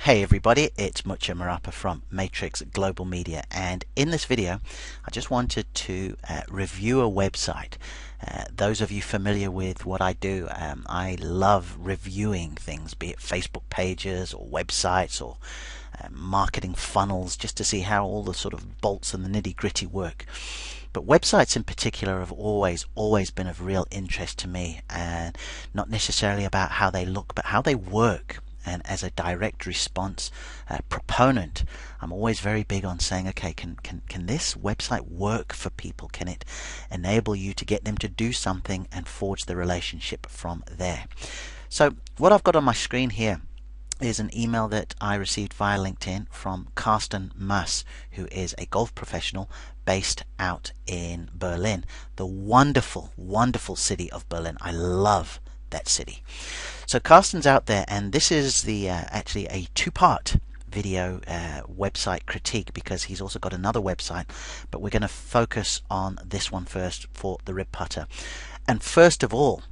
Hey everybody, it's Mucha Marapa from Matrix Global Media, and in this video I just wanted to review a website. Those of you familiar with what I do, I love reviewing things, be it Facebook pages or websites or marketing funnels, just to see how all the sort of bolts and the nitty-gritty work. But websites in particular have always been of real interest to me, and not necessarily about how they look but how they work. And as a direct response proponent, I'm always very big on saying, okay, can this website work for people? Can it enable you to get them to do something and forge the relationship from there? So what I've got on my screen here is an email that I received via LinkedIn from Karsten Maas, who is a golf professional based out in Berlin, the wonderful, wonderful city of Berlin. I love that city. So Karsten's out there, and this is the actually a two-part video website critique, because he's also got another website, but we're going to focus on this one first for the rib putter. And first of all,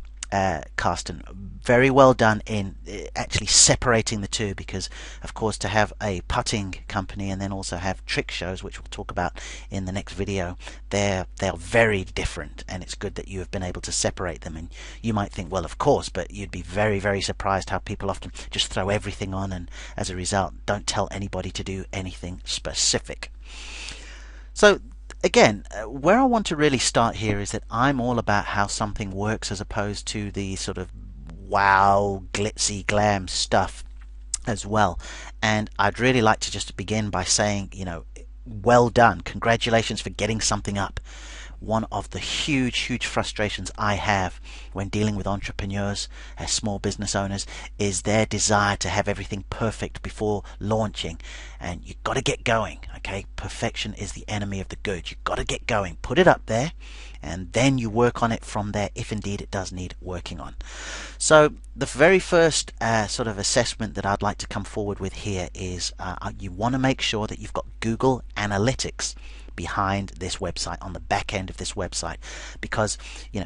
Karsten, very well done in actually separating the two, because of course to have a putting company and then also have trick shows, which we'll talk about in the next video, they're very different, and it's good that you have been able to separate them. And you might think, well, of course, but you'd be very surprised how people often just throw everything on and as a result don't tell anybody to do anything specific. So again, where I want to really start here is that I'm all about how something works as opposed to the sort of wow, glitzy, glam stuff as well. And I'd really like to just begin by saying, well done. Congratulations for getting something up. One of the huge frustrations I have when dealing with entrepreneurs, small business owners, is their desire to have everything perfect before launching. And you've got to get going, okay? Perfection is the enemy of the good. You've got to get going. Put it up there, and then you work on it from there, if indeed it does need working on. So the very first sort of assessment that I'd like to come forward with here is you want to make sure that you've got Google Analytics behind this website, on the back end of this website, because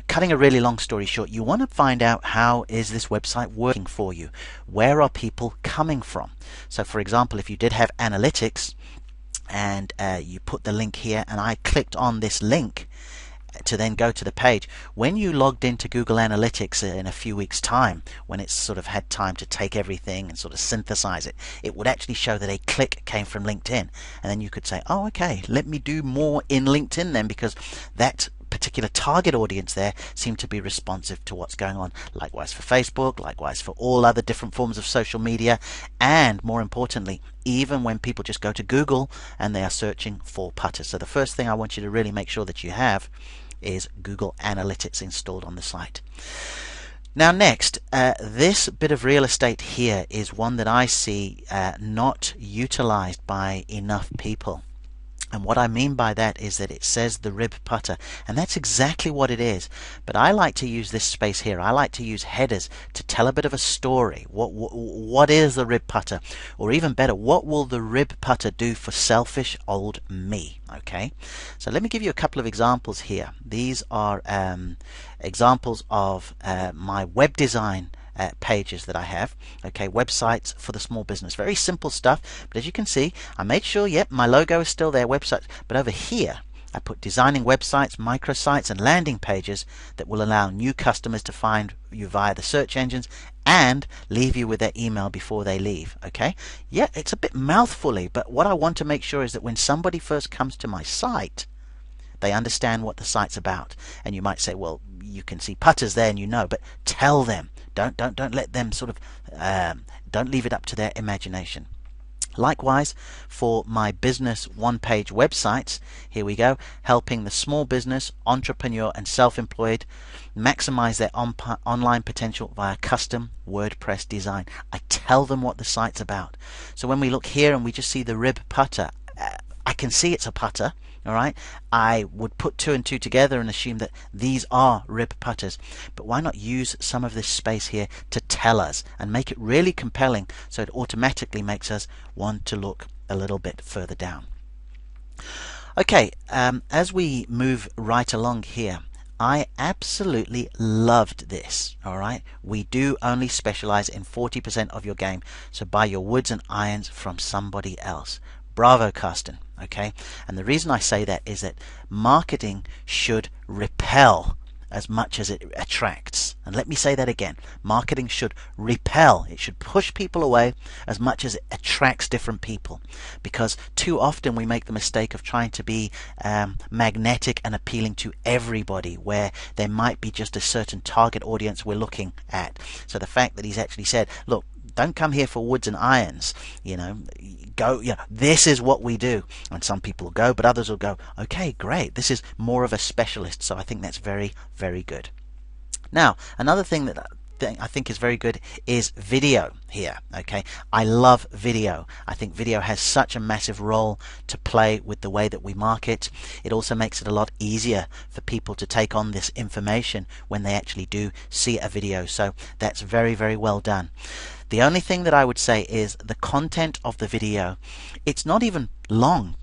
cutting a really long story short, you want to find out how is this website working for you. Where are people coming from? So for example, if you did have analytics and you put the link here and I clicked on this link to then go to the page, when you logged into Google Analytics in a few weeks time, when it's sort of had time to take everything and sort of synthesize it, it would actually show that a click came from LinkedIn, and then you could say, oh okay, let me do more in LinkedIn then, because that particular target audience there seemed to be responsive to what's going on. Likewise for Facebook, likewise for all other different forms of social media, and more importantly, even when people just go to Google and they are searching for putters. So the first thing I want you to really make sure that you have is Google Analytics installed on the site. Now next, this bit of real estate here is one that I see not utilized by enough people. And what I mean by that is that it says the rib putter, and that's exactly what it is. But I like to use this space here. I like to use headers to tell a bit of a story. What is the rib putter? Or even better, what will the rib putter do for selfish old me? Okay, so let me give you a couple of examples here. These are examples of my web design pages that I have. Okay, websites for the small business, very simple stuff, but as you can see, I made sure, yep, my logo is still there, websites, but over here I put designing websites, microsites and landing pages that will allow new customers to find you via the search engines and leave you with their email before they leave. Okay, yeah, it's a bit mouthfully, but what I want to make sure is that when somebody first comes to my site, they understand what the site's about. And you might say, well, you can see putters there and but tell them. Don't let them sort of don't leave it up to their imagination. Likewise for my business one-page websites, here we go, helping the small business, entrepreneur and self-employed maximize their online potential via custom WordPress design. I tell them what the site's about. So when we look here and we just see the rib putter, I can see it's a putter. All right, I would put two and two together and assume that these are rib putters, but why not use some of this space here to tell us and make it really compelling, so it automatically makes us want to look a little bit further down. Okay, as we move right along here, I absolutely loved this. All right, we do only specialize in 40% of your game, so buy your woods and irons from somebody else. Bravo, Karsten. Okay, and the reason I say that is that marketing should repel as much as it attracts. And let me say that again. Marketing should repel. It should push people away as much as it attracts different people. Because too often we make the mistake of trying to be magnetic and appealing to everybody, where there might be just a certain target audience we're looking at. So the fact that he's actually said, look, don't come here for woods and irons, go, this is what we do. And some people will go, but others will go, okay, great, this is more of a specialist. So I think that's very, very good. Now, another thing that I think is very good is video here. Okay, I love video. I think video has such a massive role to play with the way that we market. It also makes it a lot easier for people to take on this information when they actually do see a video. So that's very, very well done. The only thing that I would say is the content of the video. It's not even long,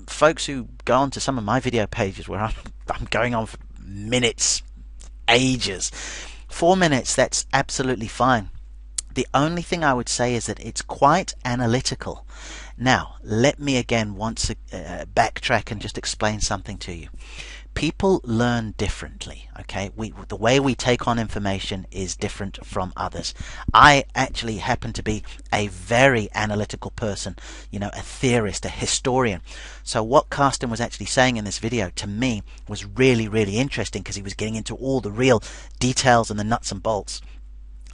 folks who go onto some of my video pages where I'm going on for minutes, ages. 4 minutes, that's absolutely fine. The only thing I would say is that it's quite analytical. Now, let me again backtrack and just explain something to you. People learn differently, okay? The way we take on information is different from others. I actually happen to be a very analytical person, a theorist, a historian. So what Karsten was actually saying in this video to me was really, really interesting, because he was getting into all the real details and the nuts and bolts.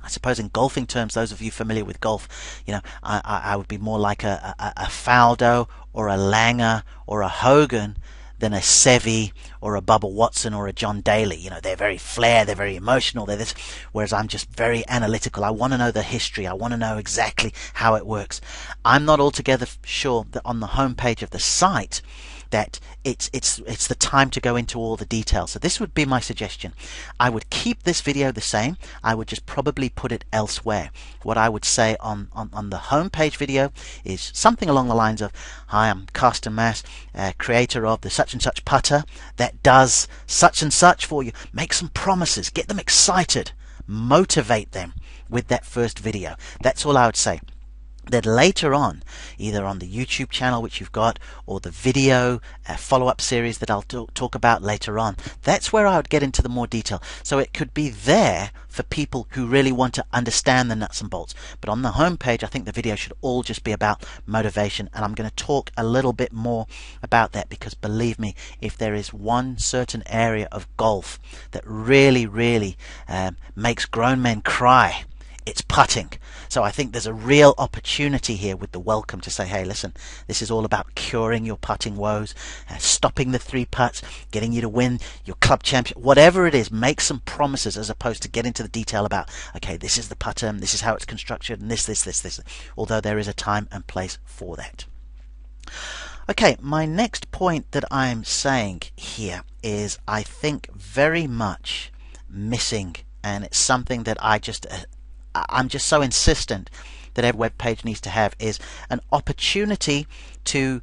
I suppose in golfing terms, those of you familiar with golf, I would be more like a Faldo or a Langer or a Hogan than a Seve or a Bubba Watson or a John Daly. They're very flair, they're very emotional, they're this, whereas I'm just very analytical. I want to know the history, I want to know exactly how it works. I'm not altogether sure that on the homepage of the site that it's the time to go into all the details. So this would be my suggestion. I would keep this video the same. I would just probably put it elsewhere. What I would say on the homepage video is something along the lines of, hi, I'm Karsten Maas, creator of the such and such putter that does such and such for you. Make some promises, get them excited, motivate them with that first video. That's all I would say. That later on, either on the YouTube channel which you've got, or the video follow-up series that I'll talk about later on, that's where I would get into the more detail. So it could be there for people who really want to understand the nuts and bolts. But on the homepage, I think the video should all just be about motivation, and I'm going to talk a little bit more about that, because believe me, if there is one certain area of golf that really, really makes grown men cry, it's putting. So I think there's a real opportunity here with the welcome to say, hey, listen, this is all about curing your putting woes, stopping the 3 putts, getting you to win your club championship, whatever it is. Make some promises as opposed to get into the detail about, okay, this is the putter and this is how it's constructed and this, although there is a time and place for that. Okay, my next point that I'm saying here is, I think, very much missing, and it's something that I'm just so insistent that every web page needs to have, is an opportunity to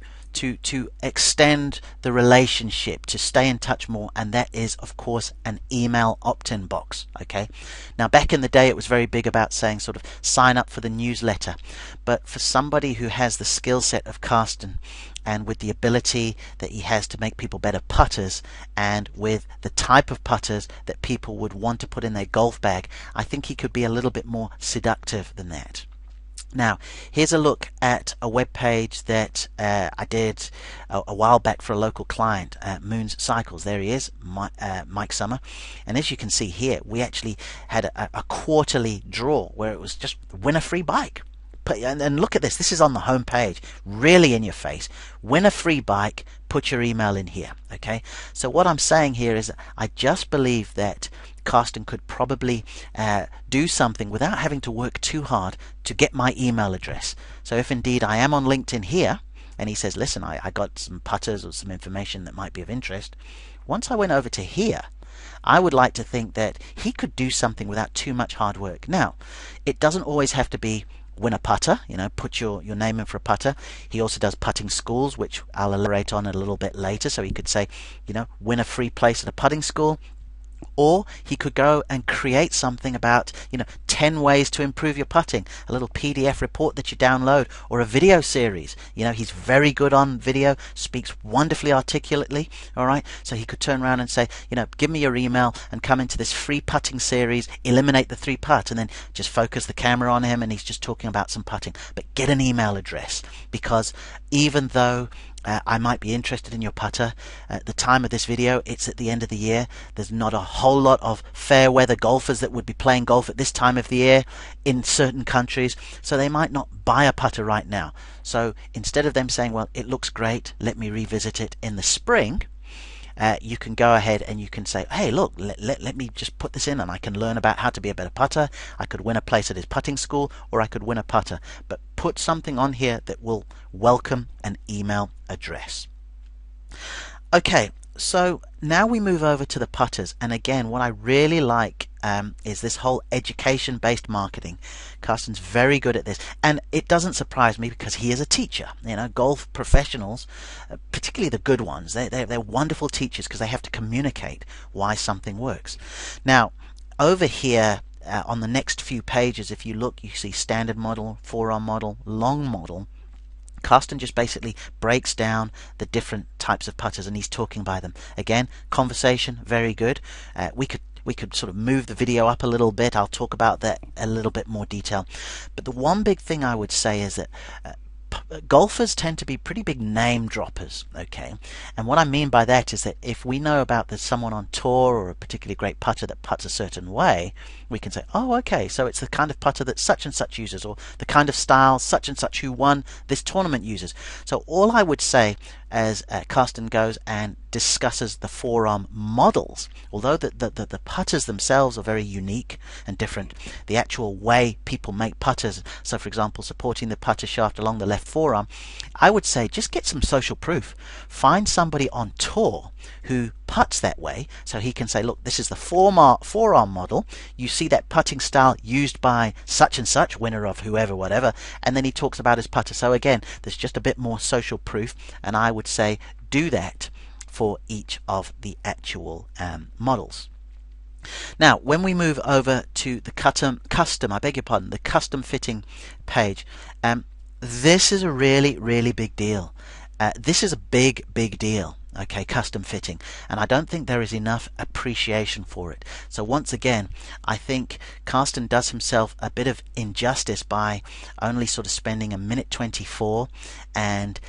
extend the relationship, to stay in touch more, and that is, of course, an email opt-in box. Okay, now back in the day it was very big about saying sort of sign up for the newsletter, but for somebody who has the skill set of Karsten, and with the ability that he has to make people better putters, and with the type of putters that people would want to put in their golf bag, I think he could be a little bit more seductive than that. Now, here's a look at a web page that I did a while back for a local client, Moon's Cycles. There he is, Mike Summer. And as you can see here, we actually had a quarterly draw where it was just win a free bike. And look at this. This is on the home page, really in your face. Win a free bike, put your email in here. Okay, so what I'm saying here is I just believe that Karsten could probably do something without having to work too hard to get my email address. So if indeed I am on LinkedIn here and he says, listen, I got some putters or some information that might be of interest, once I went over to here, I would like to think that he could do something without too much hard work. Now, it doesn't always have to be win a putter, put your name in for a putter. He also does putting schools, which I'll elaborate on a little bit later. So he could say, win a free place at a putting school. Or he could go and create something about, 10 ways to improve your putting, a little PDF report that you download, or a video series. He's very good on video, speaks wonderfully articulately, all right? So he could turn around and say, give me your email and come into this free putting series, eliminate the 3-putt, and then just focus the camera on him and he's just talking about some putting. But get an email address, because even though I might be interested in your putter, at the time of this video, it's at the end of the year. There's not a whole lot of fair weather golfers that would be playing golf at this time of the year in certain countries, so they might not buy a putter right now. So instead of them saying, well, it looks great, let me revisit it in the spring, you can go ahead and you can say, hey, look, let me just put this in and I can learn about how to be a better putter. I could win a place at his putting school, or I could win a putter. But put something on here that will welcome an email address. Okay, so now we move over to the putters. And again, what I really like is this whole education-based marketing. Karsten's very good at this, and it doesn't surprise me because he is a teacher. Golf professionals, particularly the good ones, they're wonderful teachers because they have to communicate why something works. Now, over here on the next few pages, if you look, you see standard model, forearm model, long model. Karsten just basically breaks down the different types of putters and he's talking by them. Again, conversation, very good. We could sort of move the video up a little bit. I'll talk about that a little bit more detail. But the one big thing I would say is that golfers tend to be pretty big name droppers, okay? And what I mean by that is that if we know about there's someone on tour or a particularly great putter that putts a certain way, we can say, oh, okay, so it's the kind of putter that such and such uses, or the kind of style such and such who won this tournament uses. So all I would say as Karsten goes and discusses the forearm models, although the putters themselves are very unique and different, the actual way people make putters, so for example supporting the putter shaft along the left forearm, I would say just get some social proof. Find somebody on tour who putts that way, so he can say, look, this is the forearm model, you see that putting style used by such and such, winner of whoever, whatever, and then he talks about his putter. So again, there's just a bit more social proof, and I would say do that for each of the actual models. Now, when we move over to the custom fitting page, this is a really big deal. This is a big deal. Okay, custom fitting, and I don't think there is enough appreciation for it. So once again, I think Karsten does himself a bit of injustice by only sort of spending 1:24 and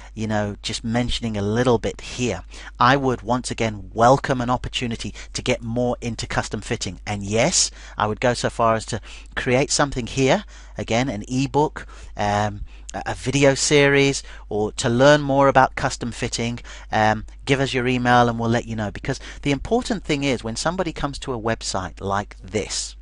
just mentioning a little bit here. I would once again welcome an opportunity to get more into custom fitting, and yes, I would go so far as to create something here, again an ebook, a video series, or to learn more about custom fitting. Give us your email and we'll let you know, because the important thing is when somebody comes to a website like this,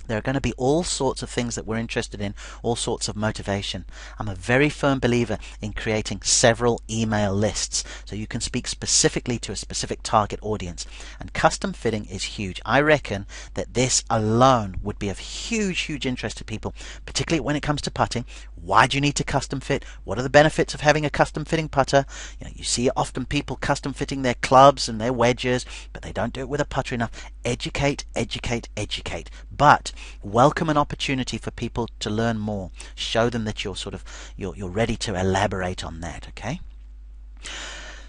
there are going to be all sorts of things that we're interested in, all sorts of motivation. I'm a very firm believer in creating several email lists so you can speak specifically to a specific target audience, and custom fitting is huge. I reckon that this alone would be of huge interest to people, particularly when it comes to putting. Why do you need to custom fit? What are the benefits of having a custom fitting putter? You see often people custom fitting their clubs and their wedges, but they don't do it with a putter enough. Educate, but welcome an opportunity for people to learn more. Show them that you're ready to elaborate on that, okay?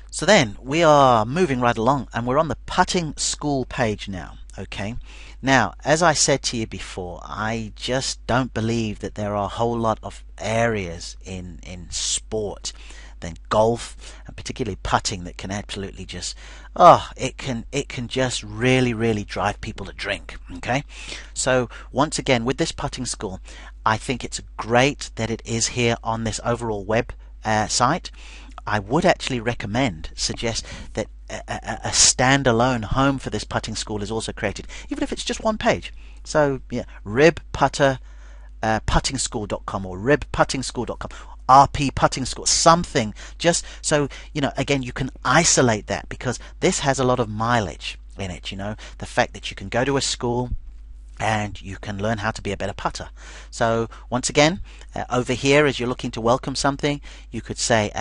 So then we are moving right along and we're on the putting school page now. Okay, now as I said to you before, I just don't believe that there are a whole lot of areas in sport than golf, and particularly putting, that can absolutely just it can just really drive people to drink. Okay, so once again with this putting school, I think it's great that it is here on this overall web site. I would actually suggest that a standalone home for this putting school is also created, even if it's just one page. So yeah, puttingschool.com or ribputtingschool.com, RP Putting School, something, just so again you can isolate that, because this has a lot of mileage in it. The fact that you can go to a school and you can learn how to be a better putter. So once again, over here, as you're looking to welcome something, you could say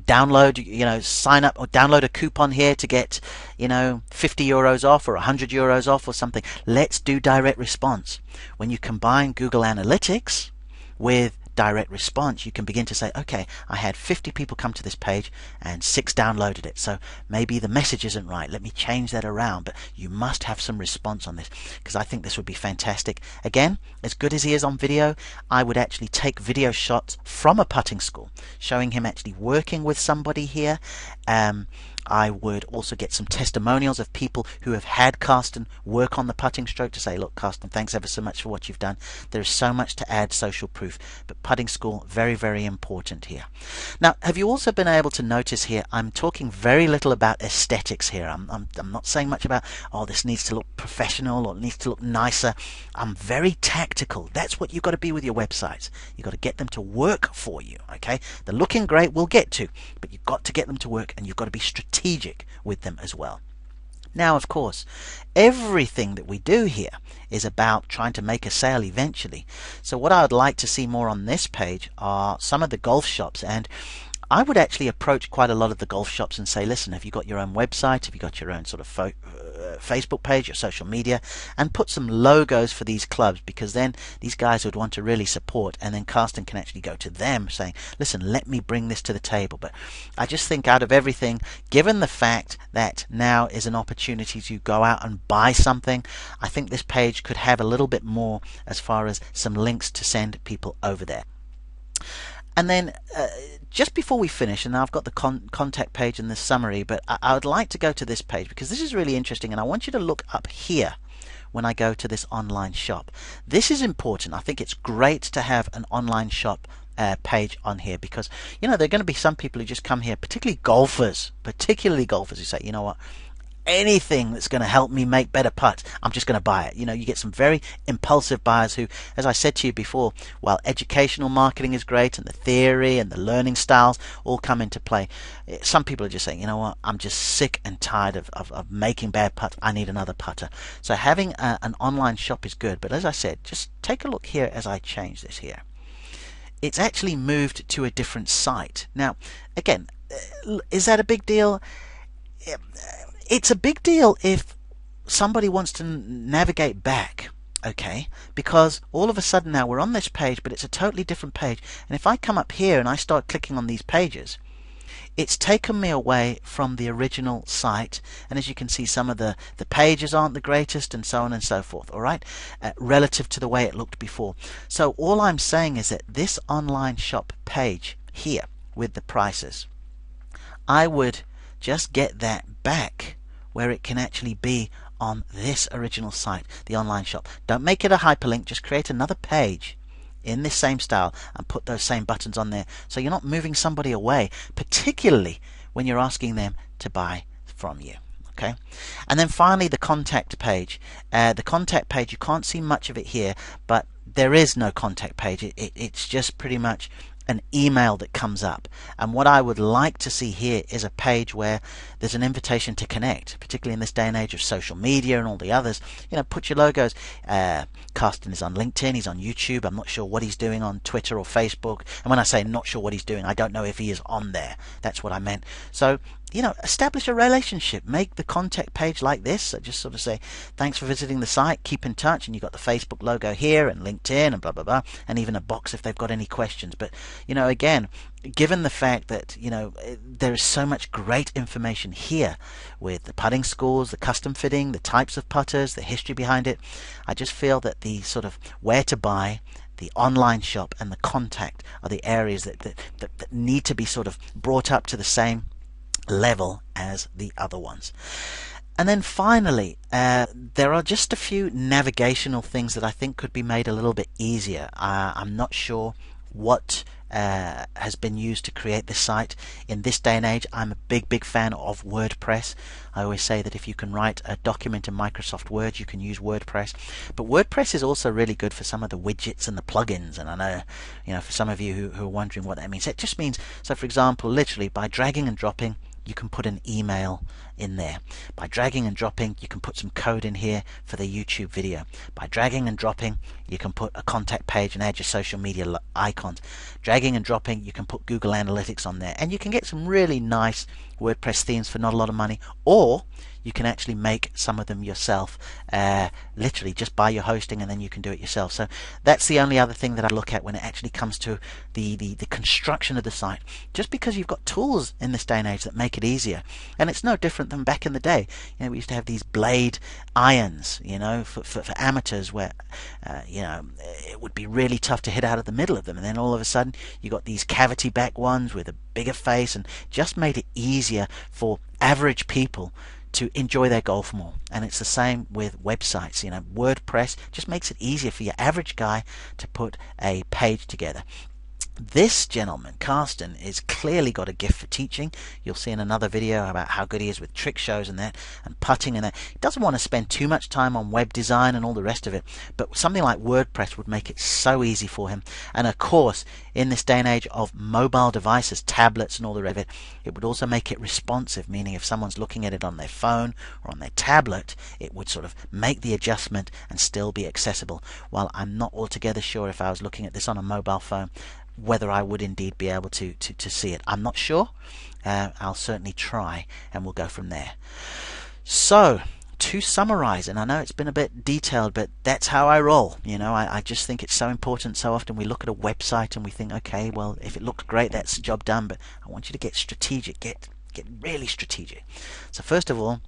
download, sign up or download a coupon here to get, 50 euros off or 100 euros off or something. Let's do direct response. When you combine Google Analytics with direct response, you can begin to say, okay, I had 50 people come to this page and 6 downloaded it, so maybe the message isn't right, let me change that around. But you must have some response on this, because I think this would be fantastic. Again, as good as he is on video, I would actually take video shots from a putting school, showing him actually working with somebody here. I would also get some testimonials of people who have had Karsten work on the putting stroke to say, look, Karsten, thanks ever so much for what you've done. There is so much to add social proof, but putting school, very, very important here. Now, have you also been able to notice here, I'm talking very little about aesthetics here. I'm not saying much about, oh, this needs to look professional or it needs to look nicer. I'm very tactical. That's what you've got to be with your websites. You've got to get them to work for you, okay? The looking great we'll get to, but you've got to get them to work, and you've got to be strategic with them as well. Now, of course, everything that we do here is about trying to make a sale eventually. So what I would like to see more on this page are some of the golf shops, and I would actually approach quite a lot of the golf shops and say, listen, have you got your own website? Have you got your own sort of Facebook page, your social media? And put some logos for these clubs, because then these guys would want to really support, and then Karsten can actually go to them saying, listen, let me bring this to the table. But I just think out of everything, given the fact that now is an opportunity to go out and buy something, I think this page could have a little bit more as far as some links to send people over there. And then just before we finish, and now I've got the contact page and the summary, but I would like to go to this page because this is really interesting, and I want you to look up here when I go to this online shop. This is important. I think it's great to have an online shop page on here, because there are going to be some people who just come here, particularly golfers who say, you know what, anything that's going to help me make better putts, I'm just going to buy it. You get some very impulsive buyers who, as I said to you before, while educational marketing is great and the theory and the learning styles all come into play, some people are just saying, you know what, I'm just sick and tired of making bad putts, I need another putter. So having an online shop is good, but as I said, just take a look here as I change this here. It's actually moved to a different site. Now, again, is that a big deal? It's a big deal if somebody wants to navigate back, okay? Because all of a sudden now we're on this page, but it's a totally different page. And if I come up here and I start clicking on these pages, it's taken me away from the original site. And as you can see, some of the pages aren't the greatest, and so on and so forth, all right? Relative to the way it looked before. So all I'm saying is that this online shop page here with the prices, I would just get that back where it can actually be on this original site, the online shop. Don't make it a hyperlink, just create another page in this same style and put those same buttons on there, so you're not moving somebody away, particularly when you're asking them to buy from you. Okay, and then finally the contact page. The contact page, you can't see much of it here, but there is no contact page. It's just pretty much an email that comes up. And what I would like to see here is a page where there's an invitation to connect, particularly in this day and age of social media and all the others. Put your logos. Karsten is on LinkedIn, he's on YouTube. I'm not sure what he's doing on Twitter or Facebook. And when I say not sure what he's doing, I don't know if he is on there. That's what I meant. So establish a relationship. Make the contact page like this. So just sort of say, thanks for visiting the site, keep in touch, and you've got the Facebook logo here and LinkedIn and blah, blah, blah, and even a box if they've got any questions. But, again, given the fact that, there is so much great information here with the putting schools, the custom fitting, the types of putters, the history behind it, I just feel that the sort of where to buy, the online shop, and the contact are the areas that need to be sort of brought up to the same level as the other ones. And then finally, there are just a few navigational things that I think could be made a little bit easier. I'm not sure what has been used to create this site. In this day and age, I'm a big fan of WordPress. I always say that if you can write a document in Microsoft Word, you can use WordPress. But WordPress is also really good for some of the widgets and the plugins. And I know, for some of you who are wondering what that means, it just means, so for example, literally by dragging and dropping you can put an email in there. By dragging and dropping, you can put some code in here for the YouTube video. By dragging and dropping, you can put a contact page and add your social media icons. Dragging and dropping, you can put Google Analytics on there, and you can get some really nice WordPress themes for not a lot of money, or you can actually make some of them yourself, literally just buy your hosting and then you can do it yourself. So that's the only other thing that I look at when it actually comes to the construction of the site. Just because you've got tools in this day and age that make it easier, and it's no different than back in the day. We used to have these blade irons, for amateurs, where it would be really tough to hit out of the middle of them, and then all of a sudden you got these cavity back ones with a bigger face, and just made it easier for average people to enjoy their golf more. And it's the same with websites. WordPress just makes it easier for your average guy to put a page together. This gentleman, Karsten, is clearly got a gift for teaching. You'll see in another video about how good he is with trick shows and that, and putting and that. He doesn't want to spend too much time on web design and all the rest of it, but something like WordPress would make it so easy for him. And of course, in this day and age of mobile devices, tablets and all the rest of it, it would also make it responsive, meaning if someone's looking at it on their phone or on their tablet, it would sort of make the adjustment and still be accessible. While I'm not altogether sure if I was looking at this on a mobile phone, whether I would indeed be able to see it. I'm not sure. I'll certainly try, and we'll go from there. So, to summarize, and I know it's been a bit detailed, but that's how I roll. I just think it's so important. So often we look at a website and we think, okay, well, if it looks great, that's the job done. But I want you to get strategic, get really strategic. So first of all,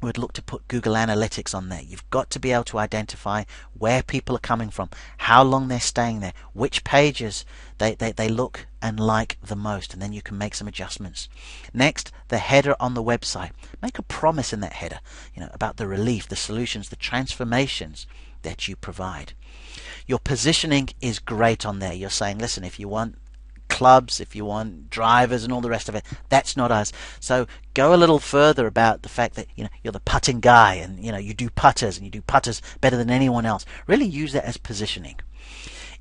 we'd look to put Google Analytics on there. You've got to be able to identify where people are coming from, how long they're staying there, which pages they look and like the most, and then you can make some adjustments. Next, the header on the website. Make a promise in that header, about the relief, the solutions, the transformations that you provide. Your positioning is great on there. You're saying, listen, if you want clubs, if you want drivers and all the rest of it, that's not us. So go a little further about the fact that you're the putting guy, and you do putters, and you do putters better than anyone else. Really use that as positioning.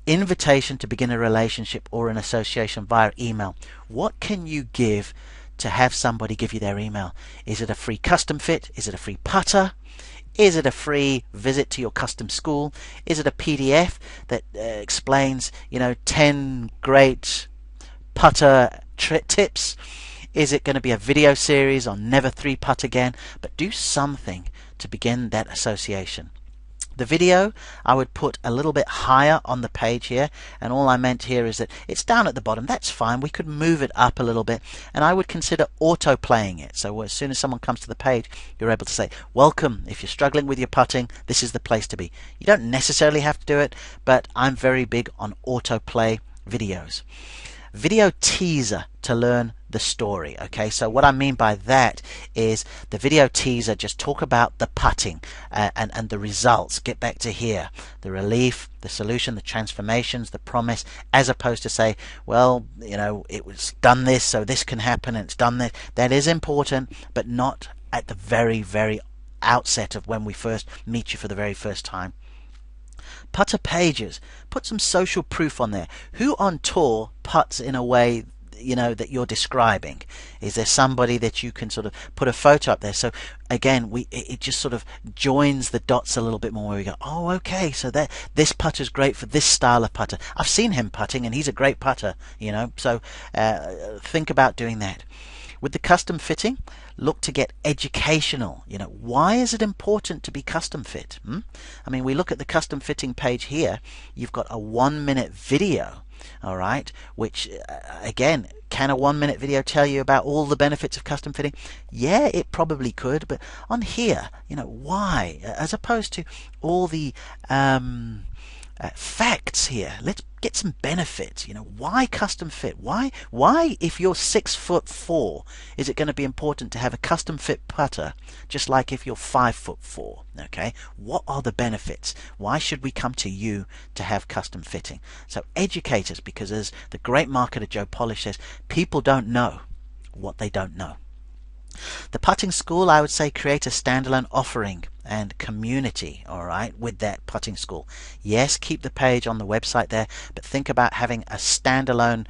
Invitation to begin a relationship or an association via email. What can you give to have somebody give you their email? Is it a free custom fit? Is it a free putter? Is it a free visit to your custom school? Is it a PDF that explains 10 great putter tips? Is it going to be a video series on never 3-putt again? But do something to begin that association. The video I would put a little bit higher on the page here, and all I meant here is that it's down at the bottom. That's fine. We could move it up a little bit, and I would consider auto playing it. So as soon as someone comes to the page, you're able to say, welcome, if you're struggling with your putting, this is the place to be. You don't necessarily have to do it, but I'm very big on autoplay videos. Video teaser to learn the story. Okay, so what I mean by that is the video teaser, just talk about the putting and the results. Get back to here, the relief, the solution, the transformations, the promise, as opposed to say, well, it was done this, so this can happen, and it's done this. That is important, but not at the very, very outset of when we first meet you for the very first time. Putter pages. Put some social proof on there. Who on tour putts in a way that you're describing? Is there somebody that you can sort of put a photo up there? So again, it just sort of joins the dots a little bit more, where we go, oh, okay, so this putter's great for this style of putter. I've seen him putting and he's a great putter, so think about doing that. With the custom fitting, look to get educational. Why is it important to be custom fit? I mean, we look at the custom fitting page here. You've got a 1-minute video, all right, which again, can a 1-minute video tell you about all the benefits of custom fitting? Yeah, it probably could, but on here, why? As opposed to all the facts here, let's get some benefits. Why custom fit? Why if you're 6'4", is it going to be important to have a custom fit putter, just like if you're 5'4"? Okay, what are the benefits? Why should we come to you to have custom fitting? So educate us, because as the great marketer Joe Polish says, people don't know what they don't know. The putting school, I would say, create a standalone offering and community, all right, with that putting school. Yes, keep the page on the website there, but think about having a standalone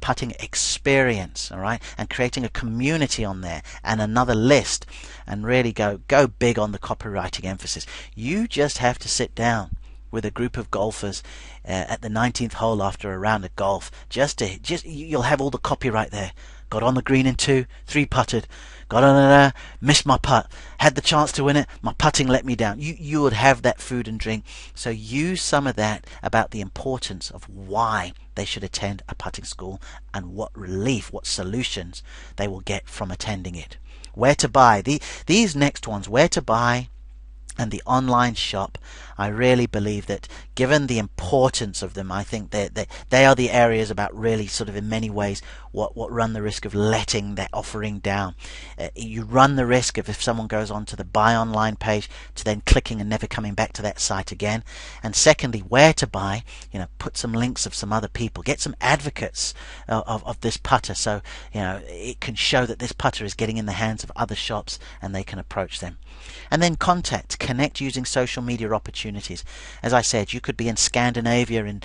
putting experience, all right, and creating a community on there and another list, and really go big on the copywriting emphasis. You just have to sit down with a group of golfers at the 19th hole after a round of golf. You'll have all the copy right there. Got on the green in 2, 3 putted. Got on there, missed my putt. Had the chance to win it, my putting let me down. You would have that food and drink. So use some of that about the importance of why they should attend a putting school and what relief, what solutions they will get from attending it. Where to buy. These next ones, where to buy and the online shop, I really believe that given the importance of them, I think they are the areas about really sort of in many ways what run the risk of letting that offering down. You run the risk of, if someone goes on to the buy online page, to then clicking and never coming back to that site again. And secondly, where to buy, put some links of some other people, get some advocates of this putter, so it can show that this putter is getting in the hands of other shops and they can approach them. And then connect using social media opportunities. As I said, you could be in Scandinavia in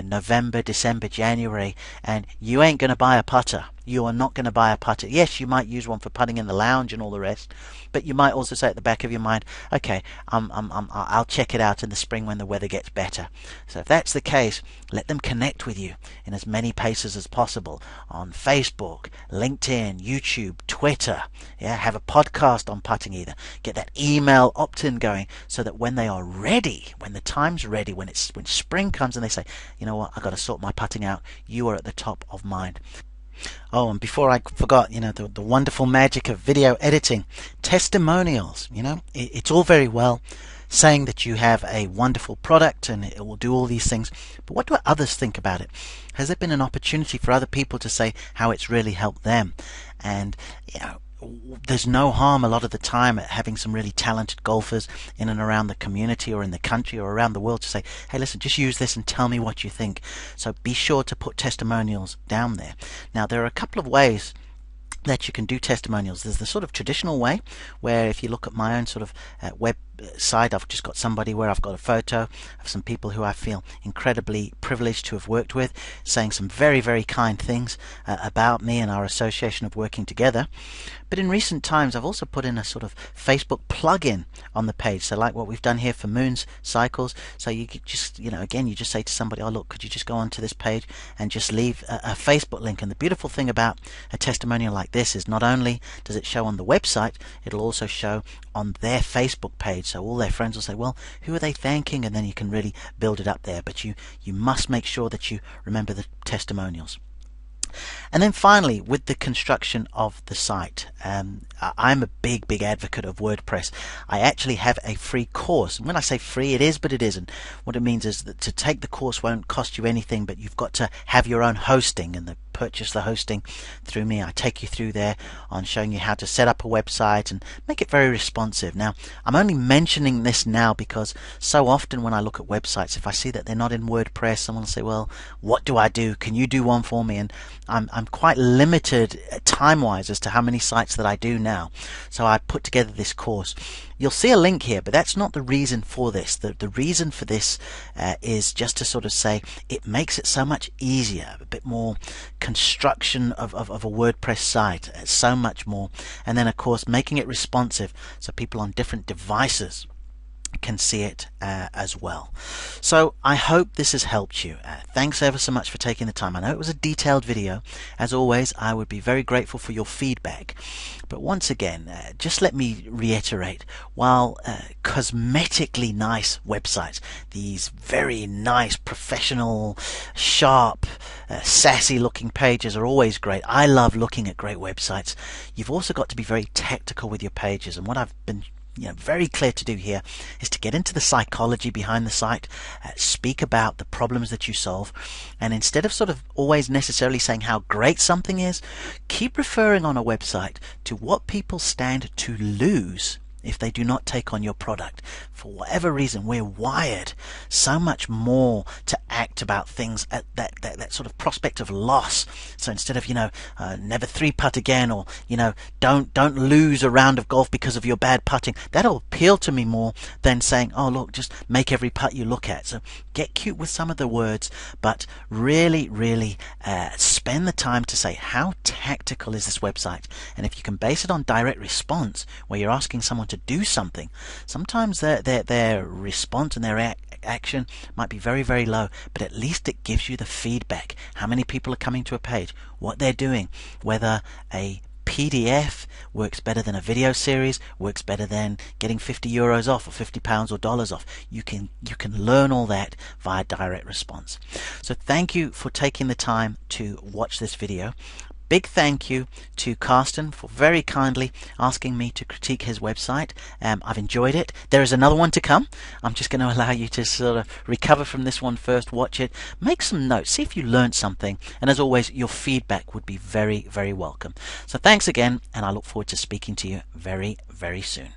November, December, January, and you ain't going to buy a putter. You are not going to buy a putter. Yes, you might use one for putting in the lounge and all the rest, but you might also say at the back of your mind, okay, I'll check it out in the spring when the weather gets better. So if that's the case, let them connect with you in as many places as possible, on Facebook, LinkedIn, YouTube, Twitter. Have a podcast on putting either. Get that email opt-in going so that when they are ready, when the time's ready, when spring comes and they say, you know what, I've got to sort my putting out, you are at the top of mind. Oh, and before I forgot, the wonderful magic of video editing, testimonials. It's all very well saying that you have a wonderful product and it will do all these things, but what do others think about it? Has there been an opportunity for other people to say how it's really helped them? And there's no harm a lot of the time at having some really talented golfers in and around the community or in the country or around the world to say, hey, listen, just use this and tell me what you think. So be sure to put testimonials down there. Now, there are a couple of ways that you can do testimonials. There's the sort of traditional way, where if you look at my own sort of website, I've just got somebody where I've got a photo of some people who I feel incredibly privileged to have worked with, saying some very, very kind things about me and our association of working together. But in recent times, I've also put in a sort of Facebook plug-in on the page. So like what we've done here for Moon's Cycles. So you could just, again, you just say to somebody, oh, look, could you just go onto this page and just leave a Facebook link? And the beautiful thing about a testimonial like this is not only does it show on the website, it'll also show on their Facebook page. So all their friends will say, well, who are they thanking? And then you can really build it up there. But you must make sure that you remember the testimonials. And then finally, with the construction of the site, I'm a big advocate of WordPress. I actually have a free course. And when I say free, it is, but it isn't. What it means is that to take the course won't cost you anything, but you've got to have your own hosting, and purchase the hosting through me. I take you through there on showing you how to set up a website and make it very responsive. Now, I'm only mentioning this now because so often when I look at websites, if I see that they're not in WordPress, someone will say, well, what do I do? Can you do one for me? And I'm quite limited time-wise as to how many sites that I do now. So I put together this course. You'll see a link here, but that's not the reason for this. The reason for this is just to sort of say it makes it so much easier, a bit more construction of a WordPress site, so much more. And then, of course, making it responsive so people on different devices can see it as well. So I hope this has helped you. Thanks ever so much for taking the time. I know it was a detailed video. As always, I would be very grateful for your feedback. But once again, just let me reiterate, while cosmetically nice websites, these very nice, professional, sharp, sassy looking pages are always great. I love looking at great websites. You've also got to be very tactical with your pages, and what I've been very clear to do here is to get into the psychology behind the site, speak about the problems that you solve, and instead of sort of always necessarily saying how great something is, keep referring on a website to what people stand to lose if they do not take on your product. For whatever reason, we're wired so much more to act about things at that sort of prospect of loss. So instead of never 3-putt again, or don't lose a round of golf because of your bad putting, that'll appeal to me more than saying, oh look, just make every putt you look at. So get cute with some of the words, but really spend the time to say, how tactical is this website? And if you can base it on direct response, where you're asking someone to do something, sometimes their response and their action might be very, very low, but at least it gives you the feedback. How many people are coming to a page, what they're doing, whether a PDF works better than a video series, works better than getting €50 off or £50 or dollars off. You can learn all that via direct response. So thank you for taking the time to watch this video. Big thank you to Karsten for very kindly asking me to critique his website. I've enjoyed it. There is another one to come. I'm just going to allow you to sort of recover from this one first, watch it, make some notes, see if you learned something, and as always, your feedback would be very, very welcome. So thanks again, and I look forward to speaking to you very, very soon.